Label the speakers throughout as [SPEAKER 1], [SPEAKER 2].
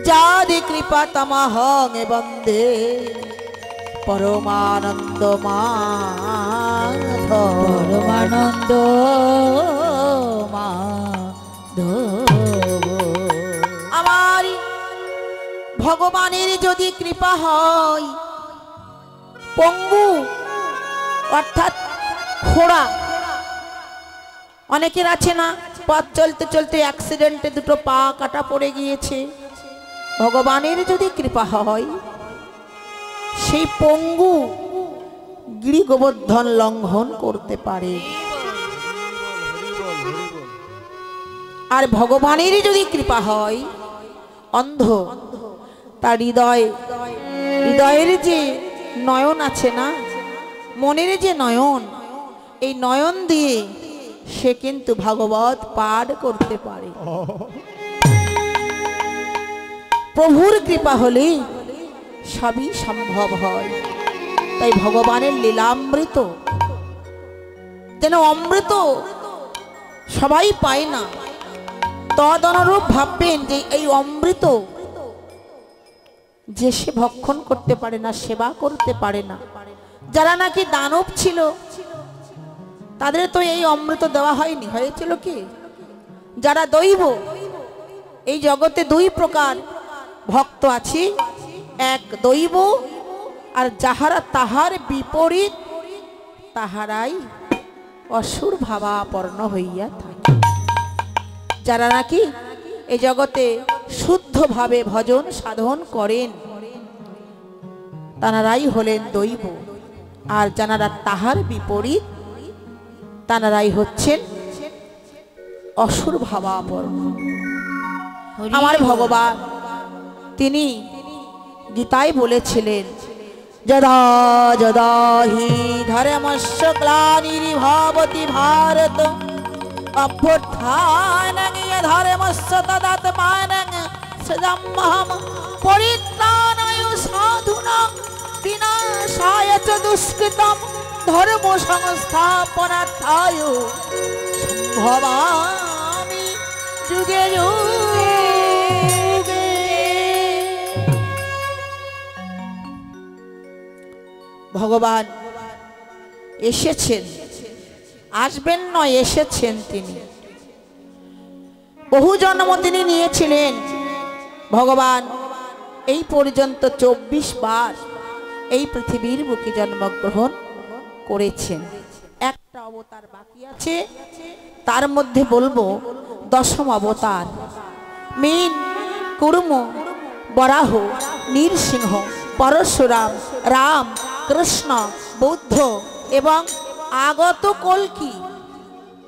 [SPEAKER 1] যাদি কৃপা তমহং বন্দে পরমানন্দ মাধব
[SPEAKER 2] পরমানন্দ মাধব।
[SPEAKER 1] আমার ভগবানের যদি কৃপা হয়, পঙ্গু অর্থাৎ খোড়া, অনেকের আছে না পথ চলতে চলতে অ্যাক্সিডেন্টে দুটো পা কাটা পড়ে গিয়েছে, ভগবানের যদি কৃপা হয় সেই পঙ্গু গিরি গোবর্ধন লঙ্ঘন করতে পারে। আর ভগবানের যদি কৃপা হয় অন্ধ, তার হৃদয়ের যে নয়ন আছে না, মনের যে নয়ন, এই নয়ন দিয়ে সে কিন্তু ভাগবত পাঠ করতে পারে। প্রভুর কৃপা হলে সবই সম্ভব হয়। তাই ভগবানের লীলামৃত যেন অমৃত সবাই পায় না, তদনুরূপ ভাববেন যে এই অমৃত যে সে ভক্ষণ করতে পারে না, সেবা করতে পারে না, যারা নাকি দানব ছিল তাদের তো এই অমৃত দেওয়া হয়নি, হয়েছিল কি? যারা দৈব, এই জগতে দুই প্রকার ভক্ত আছে, এক দৈব আর যাহারা তাহার বিপরীত তাহারাই অসুর ভাবাপন্ন হইয়া থাকে। যারা নাকি এই জগতে শুদ্ধভাবে ভজন সাধন করেন তানারাই হলেন দৈব, আর যারা তাহার বিপরীত তানারাই হচ্ছেন অসুর ভাবাপন্ন। আমার ভগবান তিনি গীতায় বলেছিলেন, যদা যদা হি ধর্মস্য গ্লানির্ভবতি ভারত অভ্যুত্থানং ধর্মস্য তদাত্মানং সৃজম্যহং পরিত্রাণায় সাধুনাং বিনাশায় চ দুষ্কৃতম ধর্ম সংস্থাপনার্থায় সম্ভবামি যুগে যুগে। ভগবান এসেছেন, আসবেন নয়, এসেছেন। তিনি বহু জন্ম তিনি নিয়েছিলেন। ভগবান এই পর্যন্ত 24 বার এই পৃথিবীর বুকে জন্মগ্রহণ করেছেন। একটা অবতার বাকি আছে, তার মধ্যে বলবো দশম অবতার। মীন, কুর্ম, বরাহ, নৃসিংহ, পরশুরাম, রাম, কৃষ্ণ, বুদ্ধ এবং আগত কল্কি।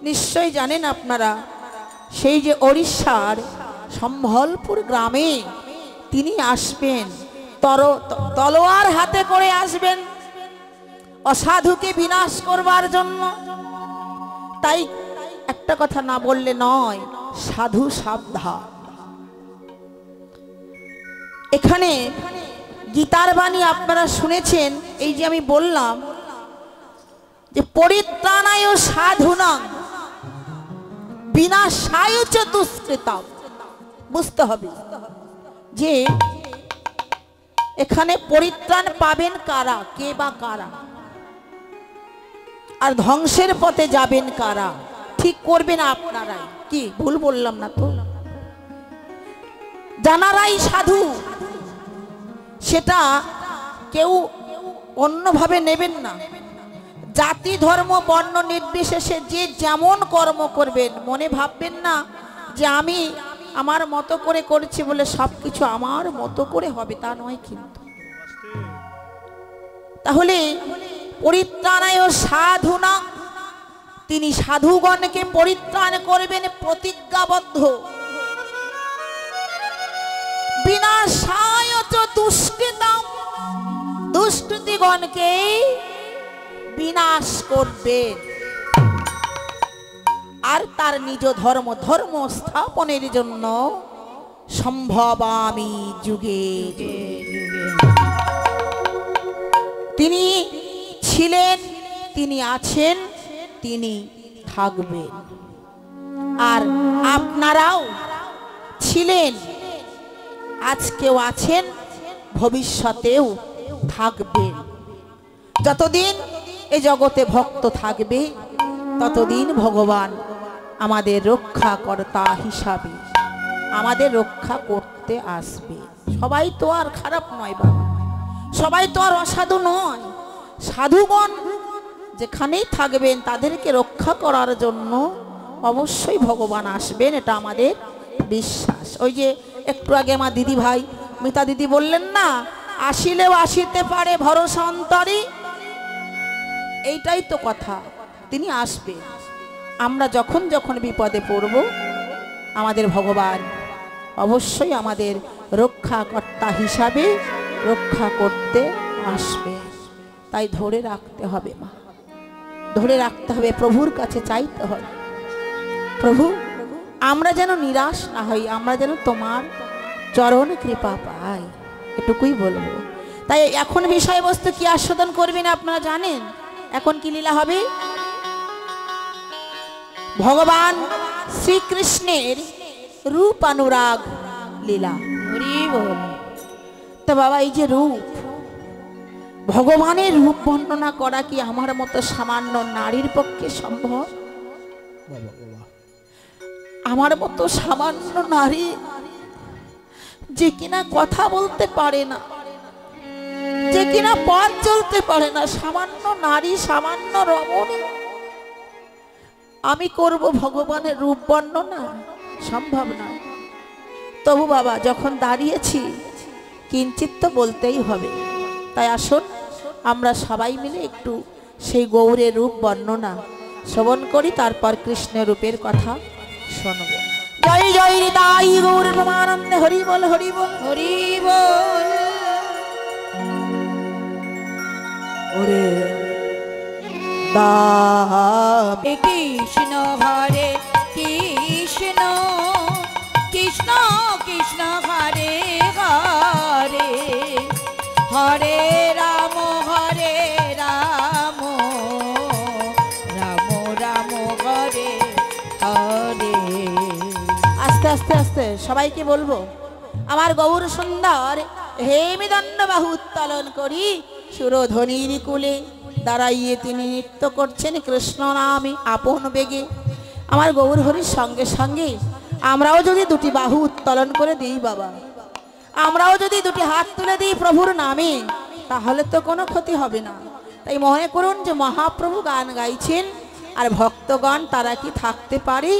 [SPEAKER 1] নিশ্চয় জানেন আপনারা, সেই যে ওড়িশার সম্বলপুর গ্রামে তিনি আসবেন, তলোয়ার হাতে করে আসবেন অসাধুকে বিনাশ করবার জন্য। তাই একটা কথা না বললে নয়, সাধু সাবধান। এখানে গীতার বাণী আপনারা শুনেছেন, এই যে আমি বললাম যে পরিত্রাণায় সাধুনাং বিনাশায় চ দুষ্কৃতম। বুঝতে হবে যে এখানে পরিত্রাণ পাবেন কারা, কে বা কারা, আর ধ্বংসের পথে যাবেন কারা, ঠিক করবেন আপনারাই। কি ভুল বললাম না তো? জানারাই সাধু, সেটা কেউ অন্যভাবে নেবেন না। জাতি ধর্ম বর্ণ নির্বিশেষে যে যেমন কর্ম করবেন, মনে ভাববেন না যে আমি আমার মতো করে করছি বলে সবকিছু আমার মতো করে হবে, তা নয় কিন্তু। তাহলে পরিত্রাণায় সাধুনা, তিনি সাধুগণকে পরিত্রাণ করবেন প্রতিজ্ঞাবদ্ধ। বিনাশায় চ দুষ্কৃতম, দুষ্কৃতিগণকে বিনাশ করবেন, আর তার নিজ ধর্ম স্থাপনের জন্য সম্ভবামি যুগে যুগে। তিনি ছিলেন, তিনি আছেন, তিনি থাকবেন। আর আপনারাও ছিলেন, আজকেও আছেন, ভবিষ্যতেও থাকবেন। যতদিন এই জগতে ভক্ত থাকবে ততদিন ভগবান আমাদের রক্ষাকর্তা হিসাবে আমাদের রক্ষা করতে আসবে। সবাই তো আর খারাপ নয় বাবা, সবাই তো আর অসাধু নয়। সাধুগণ যেখানেই থাকবেন তাদেরকে রক্ষা করার জন্য অবশ্যই ভগবান আসবেন, এটা আমাদের বিশ্বাস। ওই যে একটু আগে আমার দিদি ভাই মিতা দিদি বললেন না, আসিলেও আসিতে পারে ভরসা অন্তরে, এইটাই তো কথা। তিনি আসবেন। আমরা যখন যখন বিপদে পড়ব আমাদের ভগবান অবশ্যই আমাদের রক্ষাকর্তা হিসাবে রক্ষা করতে আসবে। তাই ধরে রাখতে হবে মা, ধরে রাখতে হবে, প্রভুর কাছে চাইতে হবে, প্রভু আমরা যেন নিরাশ না হই, আমরা যেন তোমার চরণ কৃপা পাই, এটুকুই বলবো। তাই এখন বিষয়বস্তু কি আস্বাদন করবেন আপনারা জানেন? এখন কি লীলা হবে? ভগবান শ্রীকৃষ্ণের রূপ অনুরাগ লীলা।
[SPEAKER 2] হরি বল।
[SPEAKER 1] তো বাবা এই যে রূপ, ভগবানের রূপ বর্ণনা করা কি আমার মতো সামান্য নারীর পক্ষে সম্ভব? আমার মতো সামান্য নারী যে কিনা কথা বলতে পারে না, যে কিনা পথ চলতে পারে না, সামান্য নারী, সামান্য রমণী, আমি করব ভগবানের রূপ বর্ণনা? সম্ভব নয়। তবু বাবা যখন দাঁড়িয়েছি কিঞ্চিত তো বলতেই হবে। তাই আসুন আমরা সবাই মিলে একটু সেই গৌরের রূপ বর্ণনা শ্রবণ করি, তারপর কৃষ্ণের রূপের কথা শুনব। জয় জয় হৃদয় গৌর ব্রহ্মানন্দে, হরি বল হরি বল
[SPEAKER 2] হরি বল।
[SPEAKER 1] ওরে দাম
[SPEAKER 2] কৃষ্ণ হরে কৃষ্ণ, কৃষ্ণ কৃষ্ণ হরে হরে, হরে রাম হরে রাম, রাম রাম হরে হরে।
[SPEAKER 1] আস্তে আস্তে আস্তে সবাইকে বলবো, আমার গৌর সুন্দর হেমদণ্ড বাহু উত্তোলন করি সুরধ্বনির কুলে দাঁড়াইয়ে তিনি নৃত্য করছেন কৃষ্ণ নামে আপন বেগে। আমার গৌর হরির সঙ্গে সঙ্গে আমরাও যদি দুটি বাহু উত্তোলন করে দিই বাবা, আমরাও যদি দুটি হাত তুলে দিই প্রভুর নামে, তাহলে তো কোনো ক্ষতি হবে না। তাই মনে করুন যে মহাপ্রভু গান গাইছেন, আর ভক্তগণ তারা কি থাকতে পারে?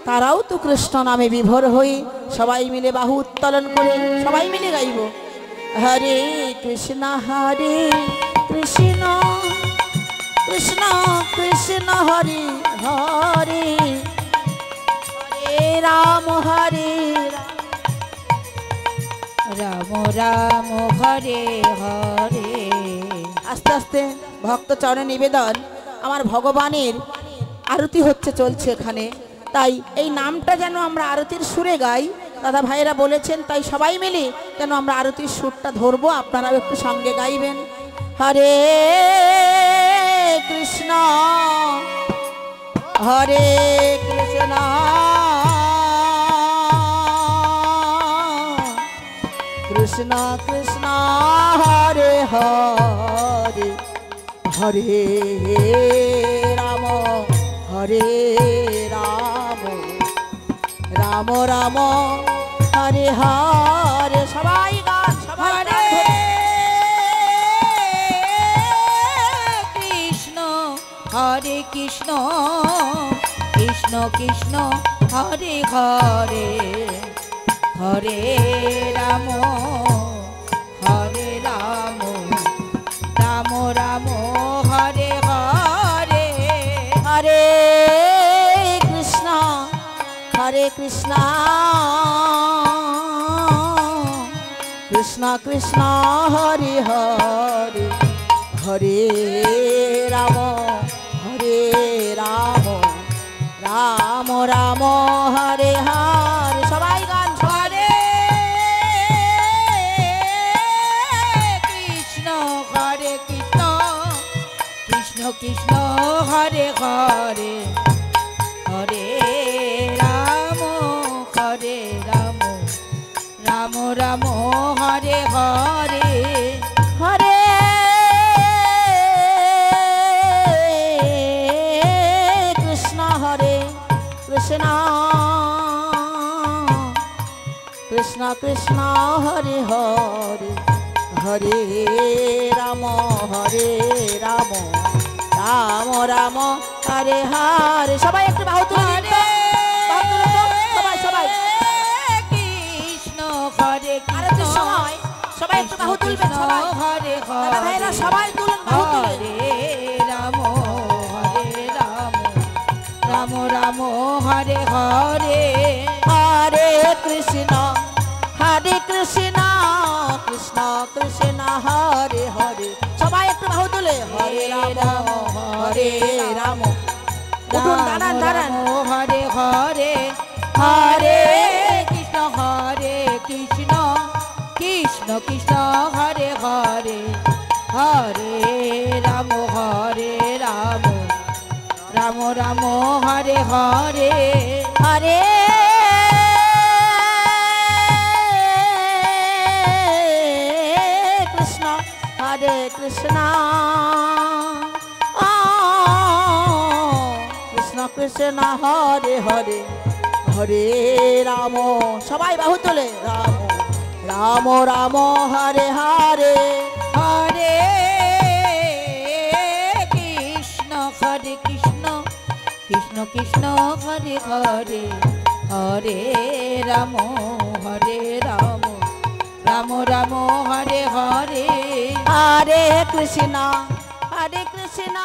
[SPEAKER 1] তারাও তো কৃষ্ণ নামে বিভোর হয়ে সবাই মিলে বাহু উত্তোলন করে সবাই মিলে গাইব, হরে কৃষ্ণ কৃষ্ণ কৃষ্ণ কৃষ্ণ হরে হরে, হরে রাম
[SPEAKER 2] রাম রাম হরে হরে।
[SPEAKER 1] আস্তে আস্তে ভক্ত চরণে নিবেদন, আমার ভগবানের আরতি হচ্ছে, চলছে এখানে। তাই এই নামটা যেন আমরা আরতির সুরে গাই, দাদা ভাইয়েরা বলেছেন, তাই সবাই মিলে যেন আমরা আরতির সুরটা ধরবো, আপনারাও একটু সঙ্গে গাইবেন। হরে কৃষ্ণ হরে কৃষ্ণ কৃষ্ণ কৃষ্ণ হরে হরে, হরে রাম রাম রাম হরে হরে। সবাই গান, সবাই গান ধরে।
[SPEAKER 2] কৃষ্ণ হরে কৃষ্ণ, কৃষ্ণ কৃষ্ণ হরে হরে, হরে রাম রাম রাম হরে হরে,
[SPEAKER 1] হরে কৃষ্ণ কৃষ্ণ কৃষ্ণ কৃষ্ণ হরে হরে, হরে রাম রাম রাম হরে হরে। সবাই গান,
[SPEAKER 2] হরে কৃষ্ণ কৃষ্ণ কৃষ্ণ হরে হরে, হরে রাম রাম রাম রাম হরে হরে
[SPEAKER 1] হরে কৃষ্ণ কৃষ্ণ কৃষ্ণ কৃষ্ণ হরে হরে হরে রাম রাম রাম রাম হরে হরে। সবাই একটু বাহু তুলে দিন তো। বাহু তুলে তো। সবাই সবাই
[SPEAKER 2] কৃষ্ণ হরে
[SPEAKER 1] আরতির সময় সবাই একটু বাহু তুলবেন। সবাই
[SPEAKER 2] হরে
[SPEAKER 1] দাদা ভাইরা
[SPEAKER 2] হরে
[SPEAKER 1] সবাই তুলুন বাহু তুলে।
[SPEAKER 2] হরে রাম রাম রাম হরে হরে
[SPEAKER 1] হরে কৃষ্ণ কৃষ্ণ কৃষ্ণ কৃষ্ণ হরে হরে। সবাই একটু বাহু তুলে হরে রাম হরে রাম। উঠুন দাঁড়ান দাঁড়ান।
[SPEAKER 2] হরে হরে হরে কৃষ্ণ কৃষ্ণ কৃষ্ণ হরে হরে হরে রাম রাম রাম হরে হরে
[SPEAKER 1] হরে কৃষ্ণ কৃষ্ণ কৃষ্ণ কৃষ্ণ হরে হরে হরে রাম। সবাই বাহু তোলে রাম রাম রাম হরে হরে
[SPEAKER 2] হরে কৃষ্ণ কৃষ্ণ কৃষ্ণ হরে হরে হরে রাম রাম রাম হরে হরে
[SPEAKER 1] হরে কৃষ্ণ কৃষ্ণ